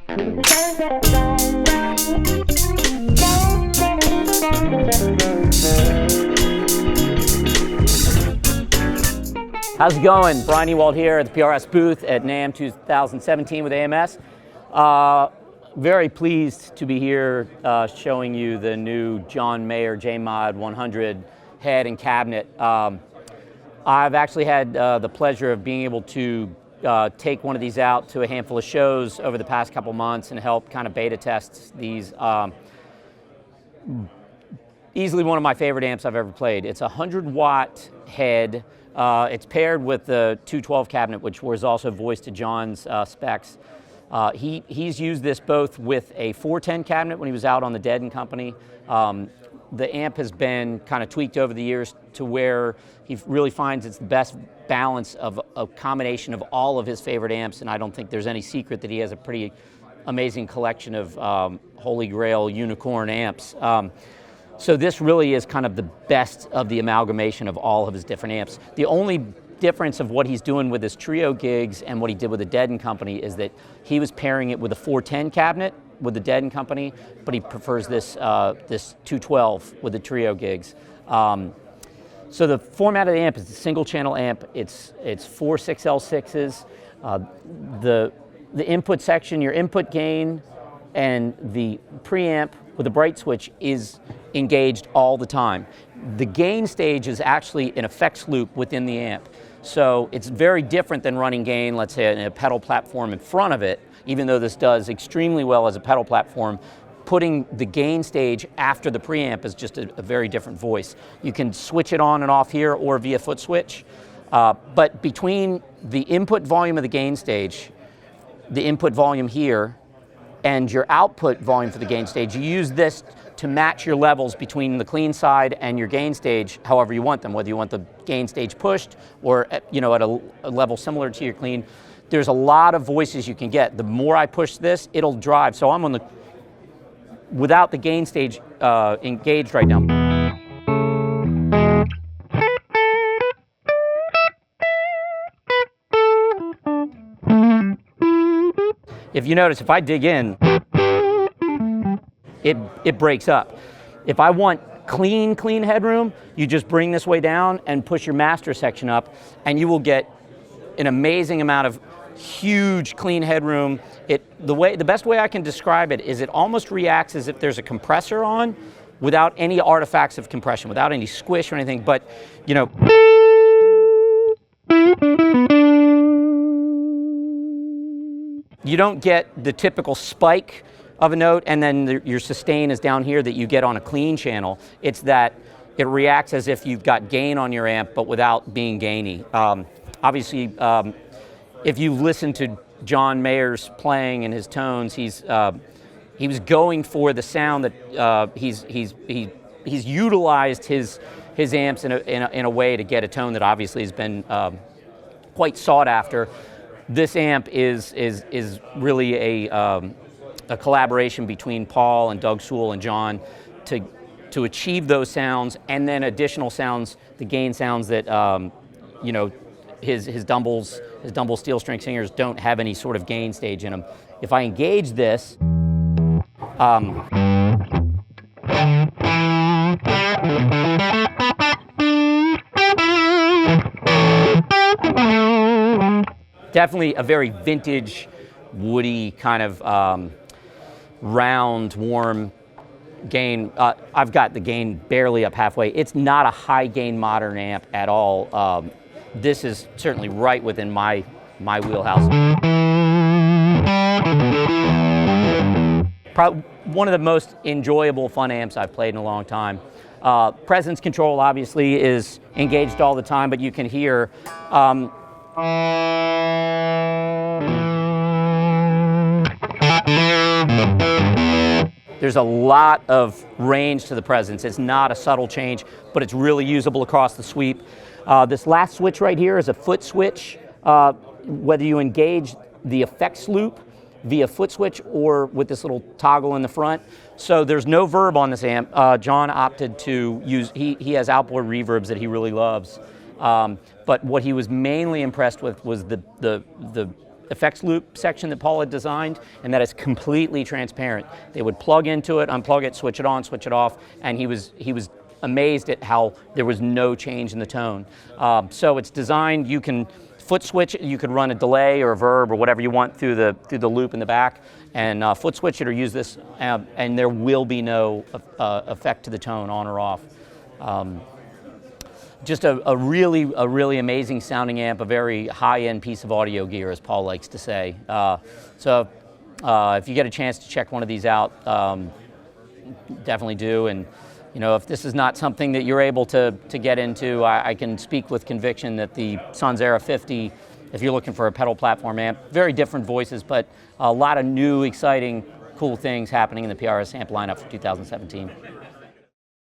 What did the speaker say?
How's it going? Brian Ewald here at the PRS booth at NAMM 2017 with AMS. Very pleased to be here showing you the new John Mayer J Mod 100 head and cabinet. I've actually had the pleasure of being able to take one of these out to a handful of shows over the past couple months and help kind of beta test these. Easily one of my favorite amps I've ever played. It's a 100-watt head. It's paired with the 212 cabinet, which was also voiced to John's specs. He's used this both with a 410 cabinet when he was out on the Dead & Company. The amp has been kind of tweaked over the years to where he really finds it's the best balance of a combination of all of his favorite amps, and I don't think there's any secret that he has a pretty amazing collection of holy grail unicorn amps. So this really is kind of the best of the amalgamation of all of his different amps. The only difference of what he's doing with his trio gigs and what he did with the Dead & Company is that he was pairing it with a 410 cabinet with the Dead & Company, but he prefers this, this 212 with the trio gigs. So the format of the amp is a single channel amp. It's 4 6L6s. The input section, your input gain, and the preamp with a bright switch is engaged all the time. The gain stage is actually an effects loop within the amp. So it's very different than running gain, let's say, in a pedal platform in front of it, even though this does extremely well as a pedal platform. Putting the gain stage after the preamp is just a very different voice. You can switch it on and off here or via foot switch, but between the input volume of the gain stage, the input volume here, and your output volume for the gain stage, you use this to match your levels between the clean side and your gain stage however you want them, whether you want the gain stage pushed or at a level similar to your clean. There's a lot of voices you can get. The more I push this, it'll drive. So I'm on the, without the gain stage engaged right now. If you notice, if I dig in, it breaks up. If I want clean headroom, you just bring this way down and push your master section up, and you will get an amazing amount of huge clean headroom. The best way I can describe it is it almost reacts as if there's a compressor on without any artifacts of compression, without any squish or anything, but you don't get the typical spike of a note and then your sustain is down here that you get on a clean channel. It's that it reacts as if you've got gain on your amp but without being gainy. Obviously, if you listen to John Mayer's playing and his tones, he was going for the sound that he's utilized his amps in a way to get a tone that obviously has been quite sought after. This amp is really a collaboration between Paul and Doug Sewell and John to achieve those sounds, and then additional sounds, the gain sounds that his Dumble steel string singers don't have any sort of gain stage in them. If I engage this, definitely a very vintage, woody kind of round, warm gain. I've got the gain barely up halfway. It's not a high gain modern amp at all. This is certainly right within my wheelhouse. Probably one of the most enjoyable, fun amps I've played in a long time. Presence control obviously is engaged all the time, but you can hear there's a lot of range to the presence. It's not a subtle change, but it's really usable across the sweep. This last switch right here is a foot switch. Whether you engage the effects loop via foot switch or with this little toggle in the front. So there's no verb on this amp. John opted to use, he has outboard reverbs that he really loves. But what he was mainly impressed with was the effects loop section that Paul had designed, and that is completely transparent. They would plug into it, unplug it, switch it on, switch it off, and he was amazed at how there was no change in the tone. So it's designed, you can foot switch it, you could run a delay or a verb or whatever you want through the loop in the back, and foot switch it or use this, and there will be no effect to the tone on or off. Just a really amazing sounding amp, a very high-end piece of audio gear, as Paul likes to say. So if you get a chance to check one of these out, definitely do. And you know, if this is not something that you're able to get into, I can speak with conviction that the Sonzera 50, if you're looking for a pedal platform amp, very different voices, but a lot of new, exciting, cool things happening in the PRS amp lineup for 2017.